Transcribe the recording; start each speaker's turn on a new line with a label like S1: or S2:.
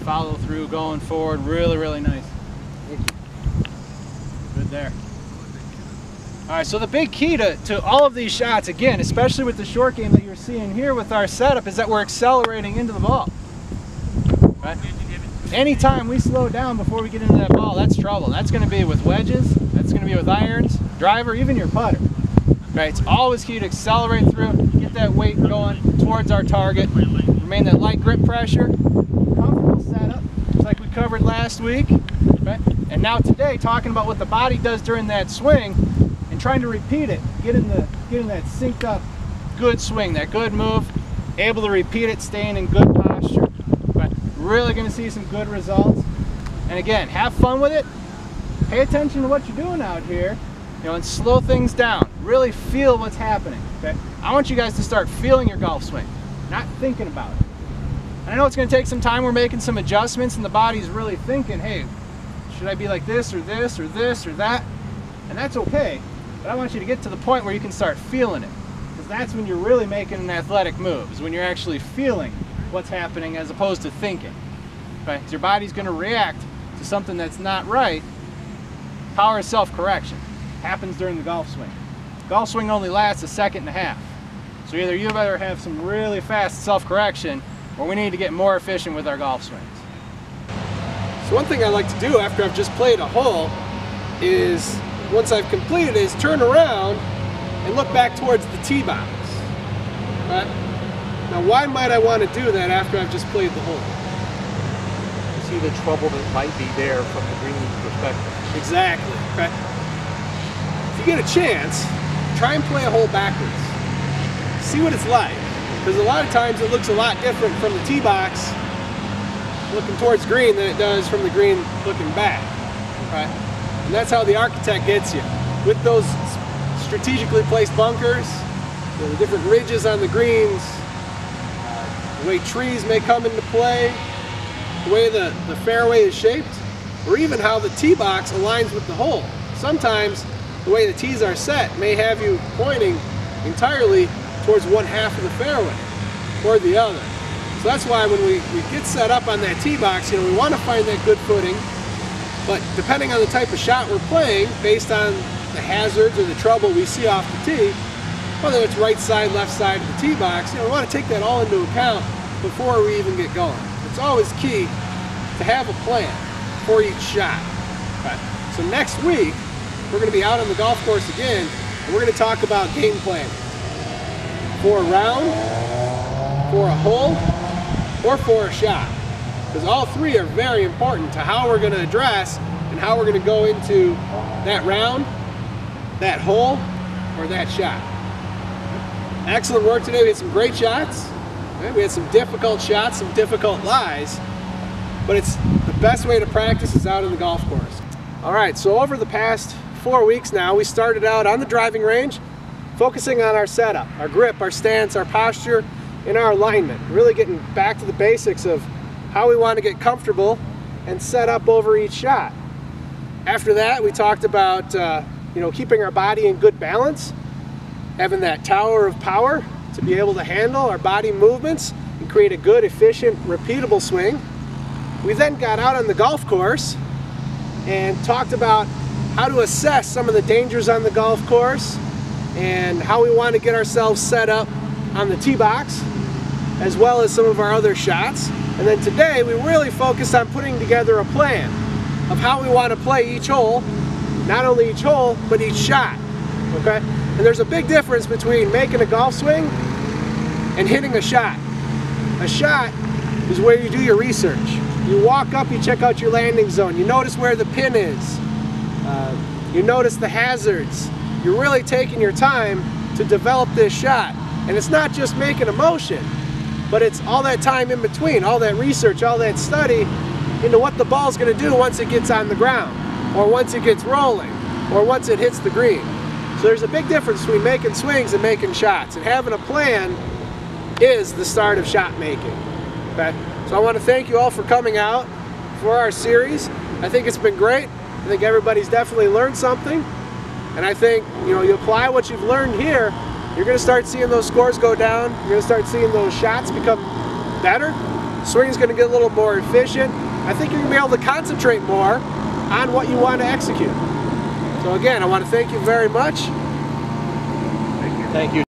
S1: follow through, going forward, really, really nice. Good there. All right, so the big key to all of these shots, again, especially with the short game that you're seeing here with our setup, is that we're accelerating into the ball. Right? Anytime we slow down before we get into that ball, that's trouble. That's going to be with wedges, that's going to be with irons, driver, even your putter. Right? It's always key to accelerate through, get that weight going towards our target, remain that light grip pressure, comfortable setup, just like we covered last week. Right? And now today, talking about what the body does during that swing and trying to repeat it, getting that synced up good swing, that good move, able to repeat it, staying in good posture. Right? Really going to see some good results. And again, have fun with it. Pay attention to what you're doing out here, and slow things down. Really feel what's happening. Okay? I want you guys to start feeling your golf swing, not thinking about it. And I know it's going to take some time. We're making some adjustments, and the body's really thinking, hey, should I be like this or this or this or that? And that's okay. But I want you to get to the point where you can start feeling it, because that's when you're really making an athletic move, is when you're actually feeling what's happening as opposed to thinking. Okay? Because your body's going to react to something that's not right. Power of self-correction happens during the golf swing. Golf swing only lasts a second and a half. So either you better have some really fast self-correction, or we need to get more efficient with our golf swings.
S2: So one thing I like to do after I've just played a hole is, once I've completed it, is turn around and look back towards the tee box. Right? Now why might I want to do that after I've just played the hole?
S3: To see the trouble that might be there from the green perspective.
S2: Exactly. Okay. If you get a chance, try and play a hole backwards. See what it's like. Because a lot of times it looks a lot different from the tee box looking towards green than it does from the green looking back. Right? And that's how the architect gets you. With those strategically placed bunkers, the different ridges on the greens, the way trees may come into play, the way the fairway is shaped, or even how the tee box aligns with the hole. Sometimes the way the tees are set may have you pointing entirely towards one half of the fairway or the other. So that's why when we get set up on that tee box, we want to find that good footing, but depending on the type of shot we're playing, based on the hazards or the trouble we see off the tee, whether it's right side, left side of the tee box, we want to take that all into account before we even get going. It's always key to have a plan for each shot. Right. So next week, we're going to be out on the golf course again, and we're going to talk about game planning for a round, for a hole, or for a shot. Because all three are very important to how we're going to address and how we're going to go into that round, that hole, or that shot. Excellent work today. We had some great shots. We had some difficult shots, some difficult lies, but it's the best way to practice is out on the golf course. All right, so over the past 4 weeks now, we started out on the driving range, focusing on our setup, our grip, our stance, our posture, and our alignment. Really getting back to the basics of how we want to get comfortable and set up over each shot. After that, we talked about keeping our body in good balance, having that tower of power to be able to handle our body movements and create a good, efficient, repeatable swing. We then got out on the golf course and talked about how to assess some of the dangers on the golf course and how we want to get ourselves set up on the tee box, as well as some of our other shots. And then today we really focused on putting together a plan of how we want to play each hole, not only each hole, but each shot. Okay? And there's a big difference between making a golf swing and hitting a shot. A shot is where you do your research. You walk up, you check out your landing zone, you notice where the pin is, you notice the hazards. You're really taking your time to develop this shot. And it's not just making a motion, but it's all that time in between, all that research, all that study into what the ball's going to do once it gets on the ground, or once it gets rolling, or once it hits the green. So there's a big difference between making swings and making shots, and having a plan is the start of shot making. Okay? So I want to thank you all for coming out for our series. I think it's been great. I think everybody's definitely learned something, and I think you apply what you've learned here, you're going to start seeing those scores go down, you're going to start seeing those shots become better, swing's going to get a little more efficient. I think you're going to be able to concentrate more on what you want to execute. So again, I want to thank you very much.
S3: Thank you.